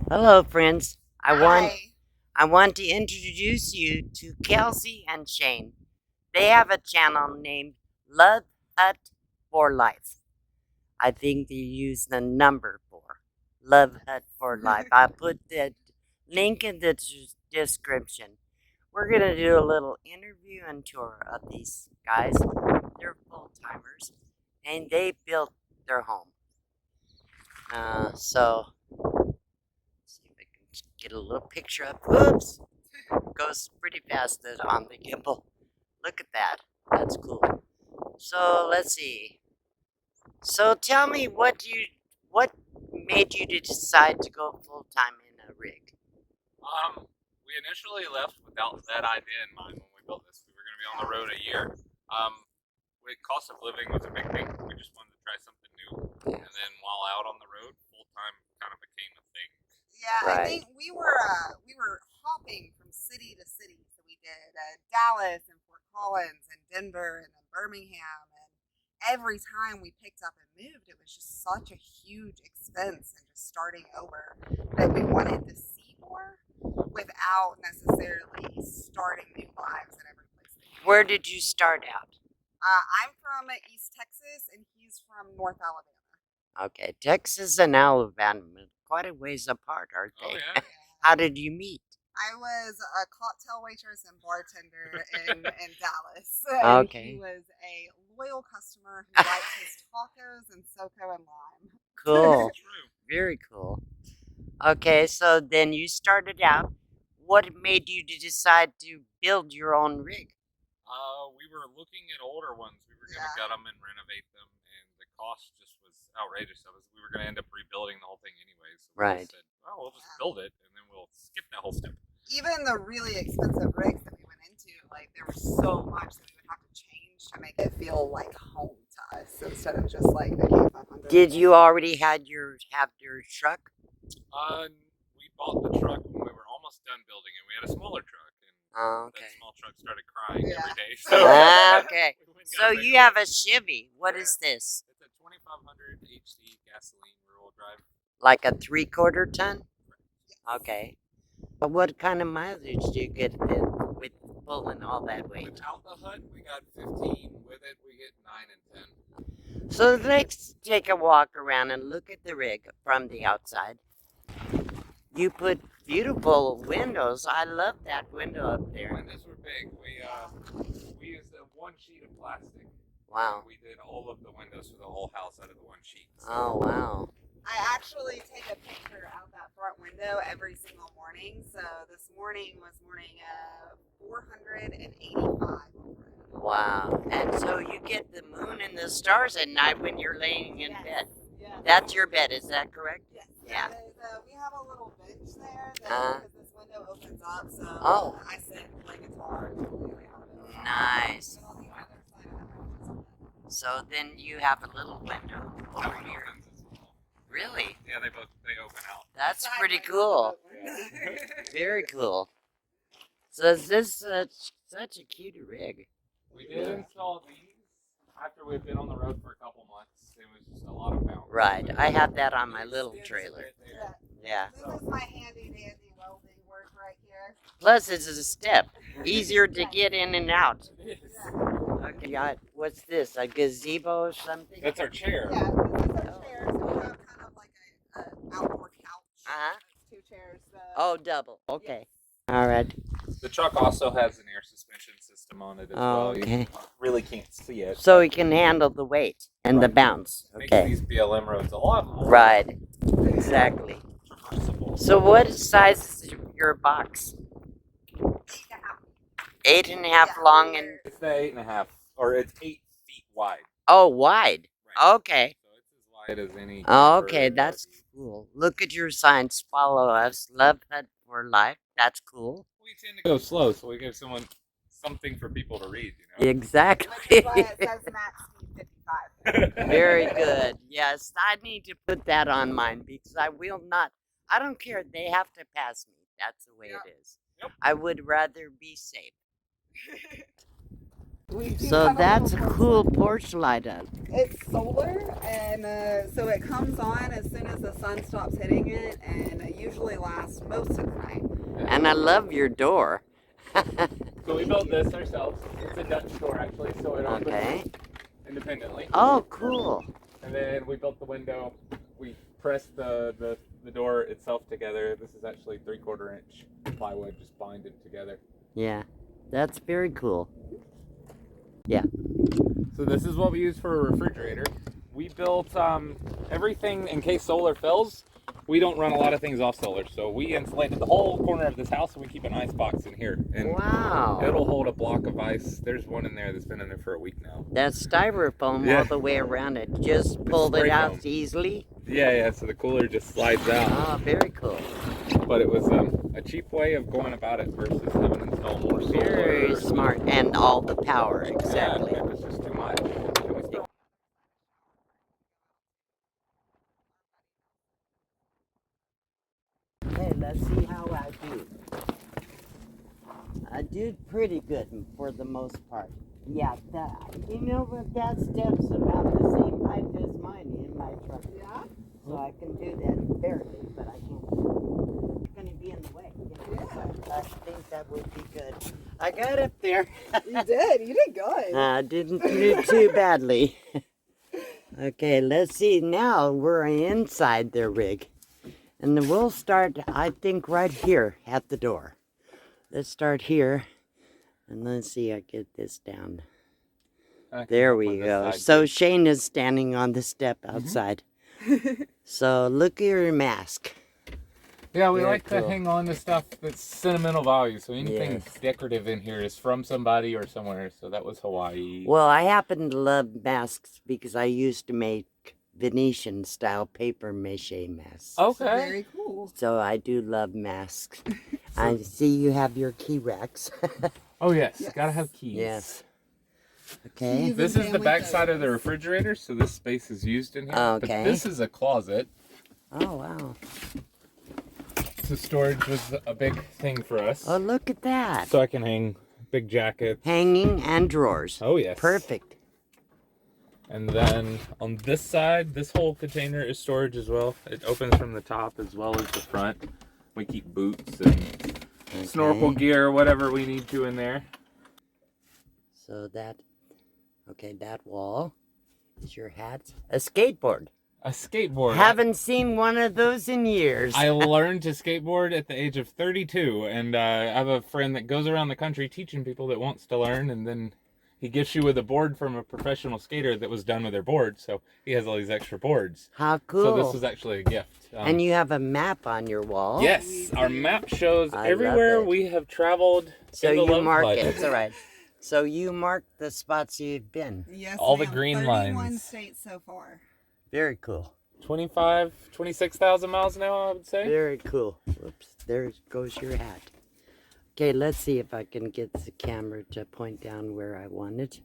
Hello, friends. Hi. I want to introduce you to Kelsey and Shane. They have a channel named Love Hut for Life. I think they use the number for Love Hut for Life. I put the link in the description. We're going to do a little interview and tour of these guys. They're full timers and they built their home. So see if I can get a little picture up. Whoops! Goes pretty fast on the gimbal. Look at that. That's cool. So let's see. So tell me, what made you to decide to go full time in a rig? We initially left without that idea in mind when we built this. We were going to be on the road a year. Cost of living was a big thing. We just wanted to try something new. And then while out on the road, full time kind of became a thing. Yeah, I think we were hopping from city to city. So we did Dallas and Fort Collins and Denver and then Birmingham. And every time we picked up and moved, it was just such a huge expense and just starting over that we wanted to see more without necessarily starting new lives at every place. Where did you start out? I'm from East Texas and he's from North Alabama. Okay, Texas and Alabama, quite a ways apart, aren't they? Oh, yeah. How did you meet? I was a cocktail waitress and bartender in Dallas. And Okay. he was a loyal customer who liked his tacos and SoCo and lime. Cool. True. Very cool. Okay, so then you started out. What made you to decide to build your own rig? We were looking at older ones. We were going to gut them and renovate them, and the cost just was outrageous. We were going to end up rebuilding the whole thing anyways. So we just said, well, we'll just build it, and then we'll skip that whole step. Even the really expensive rigs that we went into, like there was so much that we would have to change to make it feel like home to us instead of just like a K500. Did you already have your truck? We bought the truck when we were almost done building it. We had a smaller truck, and that small truck started crying every day. So okay. So you have a Chevy. What is this? It's a 2500 HD gasoline rear-wheel drive. Like a 3/4 ton? Okay. But what kind of mileage do you get with pulling all that weight? Without the hut, we got 15. With it, we get 9 and 10. So let's take a walk around and look at the rig from the outside. You put beautiful windows. I love that window up there. The windows were big. We used one sheet of plastic. Wow. We did all of the windows for the whole house out of the one sheet. So. Oh, wow. I actually take a picture out that front window every single morning. So this morning was morning 485. Wow. And so you get the moon and the stars at night when you're laying in bed. Yes. That's your bed, is that correct? Yes. Yeah. We have a little bench there because this window opens up. So I sit and play guitar completely out of it. Nice. So then you have a little window over here. Really? Yeah, they open out. That's pretty cool. Yeah. Very cool. So is this such a cute rig? We did install these after we'd been on the road for a couple months. It was just a lot of bounce. Right. I have that on my little trailer. Yeah. This is my handy dandy welding work right here. Plus, it's a step. Easier to get in and out. Okay, what's this? A gazebo or something? That's our chair. Yeah, this is our chair. So we have kind of like an outdoor couch. 2 chairs. Oh, double. Okay. All right. The truck also has an air suspension system on it as well. Okay. You really can't see it. So we can handle the weight and the bounce. Makes Okay. these BLM roads a lot more Right. Exactly. traversable. So what size is your box? 8.5 long and It's the 8.5, or it's 8 feet wide. oh, wide. Right. Okay. So it's as wide as any. Okay, that's cool. Look at your signs. Follow us. Love Hut for Life. That's cool. We tend to go slow, so we give someone something for people to read. You know. Exactly. Which is why it says max speed 55. Very good. Yes, I need to put that on mine because I will not. I don't care. They have to pass me. That's the way it is. Yep. I would rather be safe. We do So have a that's a little porch cool light. porch light up. It's solar, and so it comes on as soon as the sun stops hitting it, and it usually lasts most of the night. And I love your door. So we built this ourselves. It's a Dutch door actually, so it opens Okay. independently. Oh, cool. And then we built the window. We pressed the door itself together. This is actually 3/4 inch plywood, just binded together. Yeah, that's very cool. Yeah. So this is what we use for a refrigerator. We built everything in case solar fails. We don't run a lot of things off solar, so we insulated the whole corner of this house, and we keep an ice box in here. And Wow. it'll hold a block of ice. There's one in there that's been in there for a week now. That's styrofoam Yeah. all the way around it. Just pulled it spray out foam. easily. Yeah, so the cooler just slides out. Oh, very cool. But it was a cheap way of going about it versus having to install more solar. Very smart. And all the power, exactly. Yeah, it was just too much. And we still Hey, let's see how I do. I did pretty good for the most part. Yeah, you know what? That step's about the same height as mine in my truck. Yeah? So I can do that barely, but I can. It's going to be in the way. So I think that would be good. I got up there. You did. You did good. I didn't do too badly. Okay, let's see. Now we're inside their rig. And then we'll start, I think, right here at the door. Let's start here. And let's see, I get this down. There we go. So Shane is standing on the step outside. So look at your mask. Yeah, we Very like to cool. hang on to stuff that's sentimental value. So anything Yes. decorative in here is from somebody or somewhere. So that was Hawaii. Well, I happen to love masks because I used to make Venetian style paper mache masks. Okay. Very cool. So I do love masks. I see you have your key racks. Oh yes, Yes. gotta have keys. Yes. Okay. Keys. This is the Family back side of photos. the refrigerator, so this space is used in here. Okay. But this is a closet. Oh, wow. So storage was a big thing for us. Oh, look at that. So I can hang big jackets. Hanging and drawers. Oh yes. Perfect. And then on this side, this whole container is storage as well. It opens from the top as well as the front. We keep boots and snorkel gear, whatever we need to in there. So that, okay, that wall is your hat. A skateboard. A skateboard. Haven't seen one of those in years. I learned to skateboard at the age of 32, and I have a friend that goes around the country teaching people that wants to learn, and then he gifts you with a board from a professional skater that was done with their board, so he has all these extra boards. How cool. So this was actually a gift. And you have a map on your wall. Yes, our map shows I love everywhere it. we have traveled. So in the you Love mark Hut. it. It's all right. So you mark the spots you've been. Yes, All the ma'am. green 31 lines. states so far. Very cool. 26,000 miles now, I would say. Very cool. Whoops, there goes your hat. Okay, let's see if I can get the camera to point down where I want it.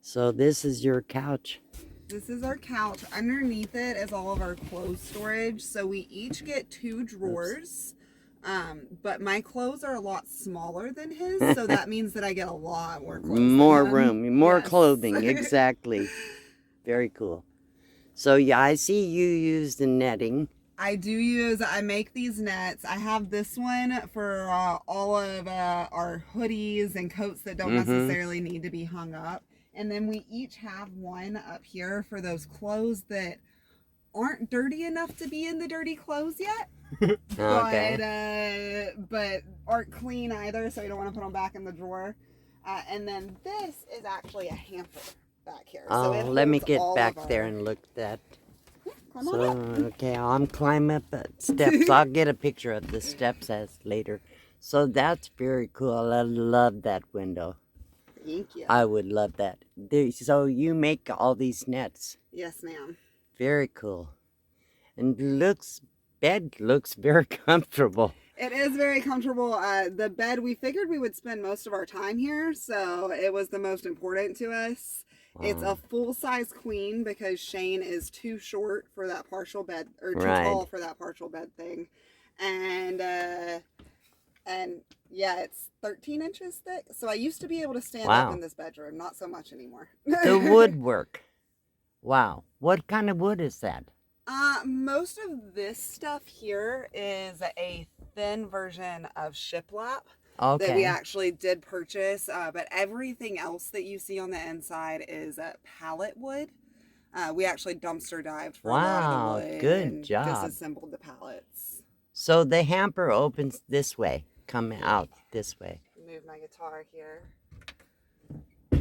So this is your couch. This is our couch. Underneath it is all of our clothes storage. So we each get 2 drawers. But my clothes are a lot smaller than his, so that means that I get a lot more clothes. More than him. room, more Yes. clothing, exactly. Very cool. So yeah, I see you use the netting. I make these nets. I have this one for all of our hoodies and coats that don't necessarily need to be hung up. And then we each have one up here for those clothes that aren't dirty enough to be in the dirty clothes yet. Okay. But aren't clean either, so you don't want to put them back in the drawer. And then this is actually a hamper back here. Oh, so it let me holds get all back of there our- and look at that. Come on So, up. okay, I'm climb up the steps. I'll get a picture of the steps as later. So that's very cool. I love that window. Thank you. I would love that. So you make all these nets. Yes, ma'am. Very cool. And bed looks very comfortable. It is very comfortable. The bed, we figured we would spend most of our time here, so it was the most important to us. It's a full-size queen because Shane is too short for that partial bed, or too Right. tall for that partial bed thing. And And yeah, it's 13 inches thick. So I used to be able to stand Wow. up in this bedroom. Not so much anymore. The woodwork. Wow. What kind of wood is that? Most of this stuff here is a thin version of shiplap that we Okay. actually did purchase. But everything else that you see on the inside is pallet wood. We actually dumpster dived for a lot Wow, of the wood good and job. disassembled the pallets. So the hamper opens this way, come out this way. Move my guitar here.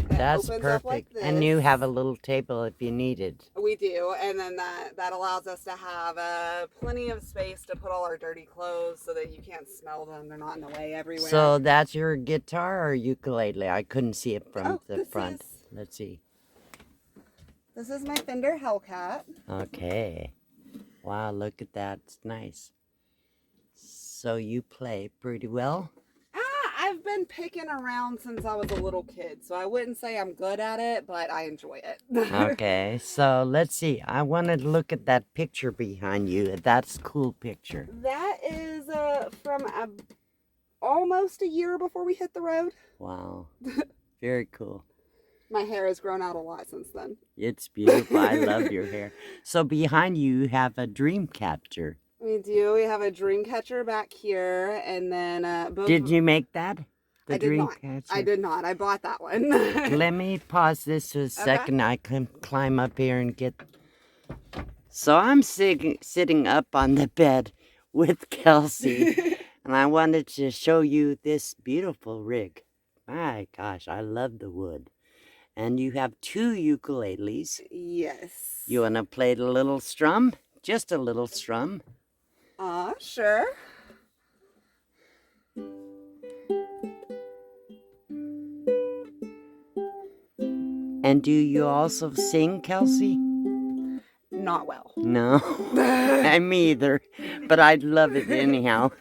That's opens up like perfect. And you have a this. little table if you needed. We do, and then that allows us to have plenty of space to put all our dirty clothes so that you can't smell them. They're not in the way everywhere. So that's your guitar or ukulele? I couldn't see it from the front. Let's see. This is my Fender Hellcat. Okay. Wow, look at that. It's nice. So you play pretty well? I've been picking around since I was a little kid, so I wouldn't say I'm good at it, but I enjoy it. Okay, so let's see. I wanted to look at that picture behind you. That's a cool picture. That is from almost a year before we hit the road. Wow. Very cool. My hair has grown out a lot since then. It's beautiful. I love your hair. So behind you have a dream catcher. We do. We have a dream catcher back here, and then both. Did you make that? The I did dream not. catcher? I did not. I bought that one. Let me pause this for a second. I can climb up here and get. So I'm sitting up on the bed with Kelsey, and I wanted to show you this beautiful rig. My gosh, I love the wood. And you have 2 ukuleles. Yes. You want to play the little strum? Just a little strum. Sure. And do you also sing, Kelsey? Not well. No, me either, but I'd love it anyhow.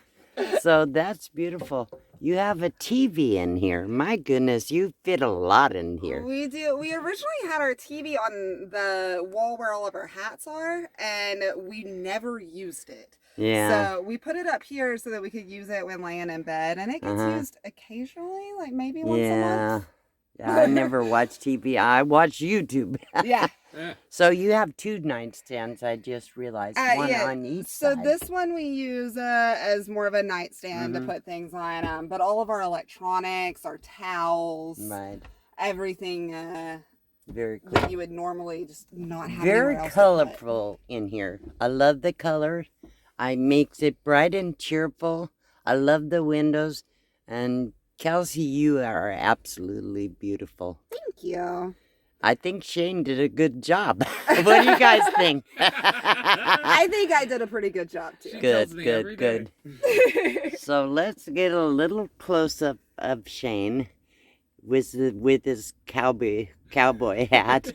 So that's beautiful. You have a TV in here. My goodness, you fit a lot in here. We do. We originally had our TV on the wall where all of our hats are, and we never used it. Yeah. So we put it up here so that we could use it when laying in bed, and it gets used occasionally, like maybe once a month. Yeah, I never watch TV. I watch YouTube. Yeah. So you have 2 nightstands, I just realized. One on each side. So this one we use as more of a nightstand to put things on. But all of our electronics, our towels, everything very cool. that you would normally just not have. Very colorful in here. I love the color. I makes it bright and cheerful. I love the windows. And Kelsey, you are absolutely beautiful. Thank you. I think Shane did a good job. What do you guys think? I think I did a pretty good job too. Good. So let's get a little close up of Shane with his cowboy hat.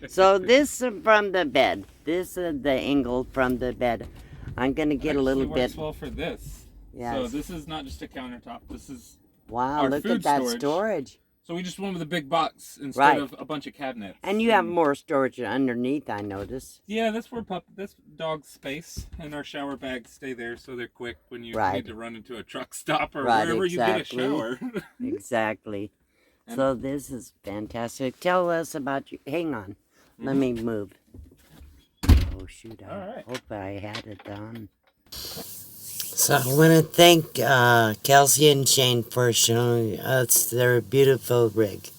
So this is from the bed. This is the angle from the bed. I'm gonna get a little bit. Works well for this. Yes. So this is not just a countertop. This is wow. our Look food at that storage. storage. So we just went with a big box instead of a bunch of cabinets. And you have more storage underneath, I noticed. Yeah, that's where that's dog space, and our shower bags stay there, so they're quick when you need to run into a truck stop or wherever you get a shower. Exactly. So this is fantastic. Tell us about you. Hang on. Let me move. Oh, shoot. I hope I had it on. So I want to thank Kelsey and Shane for showing us their beautiful rig.